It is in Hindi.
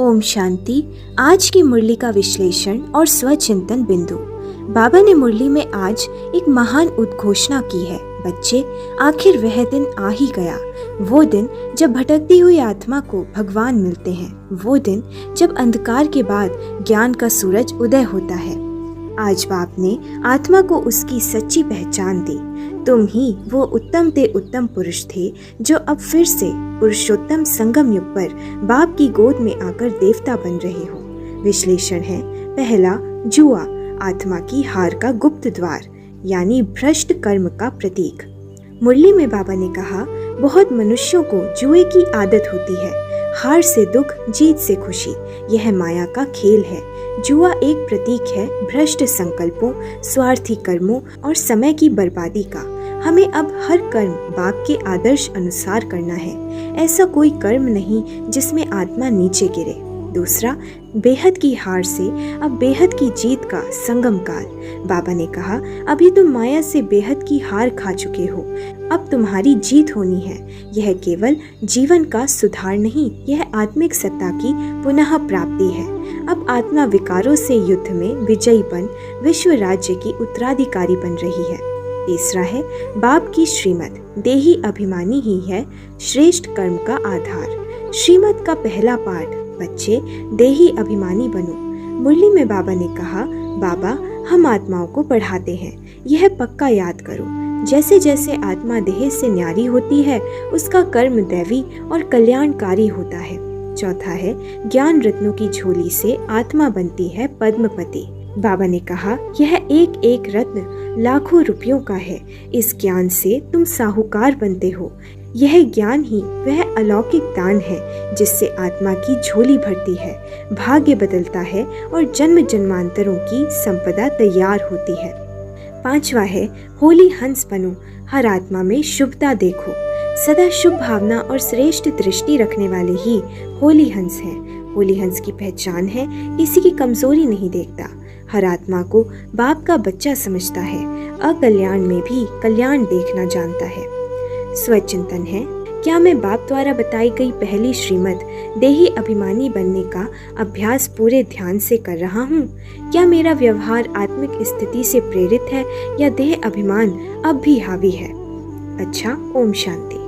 ओम शांति। आज की मुरली का विश्लेषण और स्वचिंतन बिंदु। बाबा ने मुरली में आज एक महान उद्घोषणा की है। बच्चे, आखिर वह दिन आ ही गया, वो दिन जब भटकती हुई आत्मा को भगवान मिलते हैं, वो दिन जब अंधकार के बाद ज्ञान का सूरज उदय होता है। आज बाप ने आत्मा को उसकी सच्ची पहचान दी। तुम ही वो उत्तम ते उत्तम पुरुष थे जो अब फिर से पुरुषोत्तम संगम युग पर बाप की गोद में आकर देवता बन रहे हो। विश्लेषण है, पहला, जुआ आत्मा की हार का गुप्त द्वार यानी भ्रष्ट कर्म का प्रतीक। मुरली में बाबा ने कहा, बहुत मनुष्यों को जुए की आदत होती है। हार से दुख, जीत से खुशी, यह माया का खेल है। जुआ एक प्रतीक है भ्रष्ट संकल्पों, स्वार्थी कर्मों और समय की बर्बादी का। हमें अब हर कर्म बाप के आदर्श अनुसार करना है। ऐसा कोई कर्म नहीं जिसमें आत्मा नीचे गिरे। दूसरा, बेहद की हार से अब बेहद की जीत का संगम काल। बाबा ने कहा, अभी तुम माया से बेहद की हार खा चुके हो, अब तुम्हारी जीत होनी है। यह केवल जीवन का सुधार नहीं, यह आत्मिक सत्ता की पुनः प्राप्ति है। अब आत्मा विकारों से युद्ध में विजयी बन विश्व राज्य की उत्तराधिकारी बन रही है। तीसरा है, बाप की श्रीमत देही अभिमानी ही है श्रेष्ठ कर्म का आधार। श्रीमत का पहला पाठ, बच्चे देही अभिमानी बनो। मुरली में बाबा ने कहा, बाबा हम आत्माओं को पढ़ाते हैं, यह पक्का याद करो। जैसे जैसे आत्मा देह से न्यारी होती है, उसका कर्म दैवी और कल्याणकारी होता है। चौथा है, ज्ञान रत्नों की झोली से आत्मा बनती है पद्मपति। बाबा ने कहा, यह एक एक रत्न लाखों रुपयों का है। इस ज्ञान से तुम साहूकार बनते हो। यह ज्ञान ही वह अलौकिक दान है जिससे आत्मा की झोली भरती है, भाग्य बदलता है और जन्म जन्मांतरों की संपदा तैयार होती है। पांचवा है, होली हंस बनो, हर आत्मा में शुभता देखो। सदा शुभ भावना और श्रेष्ठ दृष्टि रखने वाले ही होली हंस हैं। होली हंस की पहचान है, किसी की कमजोरी नहीं देखता, हर आत्मा को बाप का बच्चा समझता है, अकल्याण में भी कल्याण देखना जानता है। स्वचिंतन है, क्या मैं बाप द्वारा बताई गई पहली श्रीमत देही अभिमानी बनने का अभ्यास पूरे ध्यान से कर रहा हूँ? क्या मेरा व्यवहार आत्मिक स्थिति से प्रेरित है या देह अभिमान अब भी हावी है? अच्छा, ओम शांति।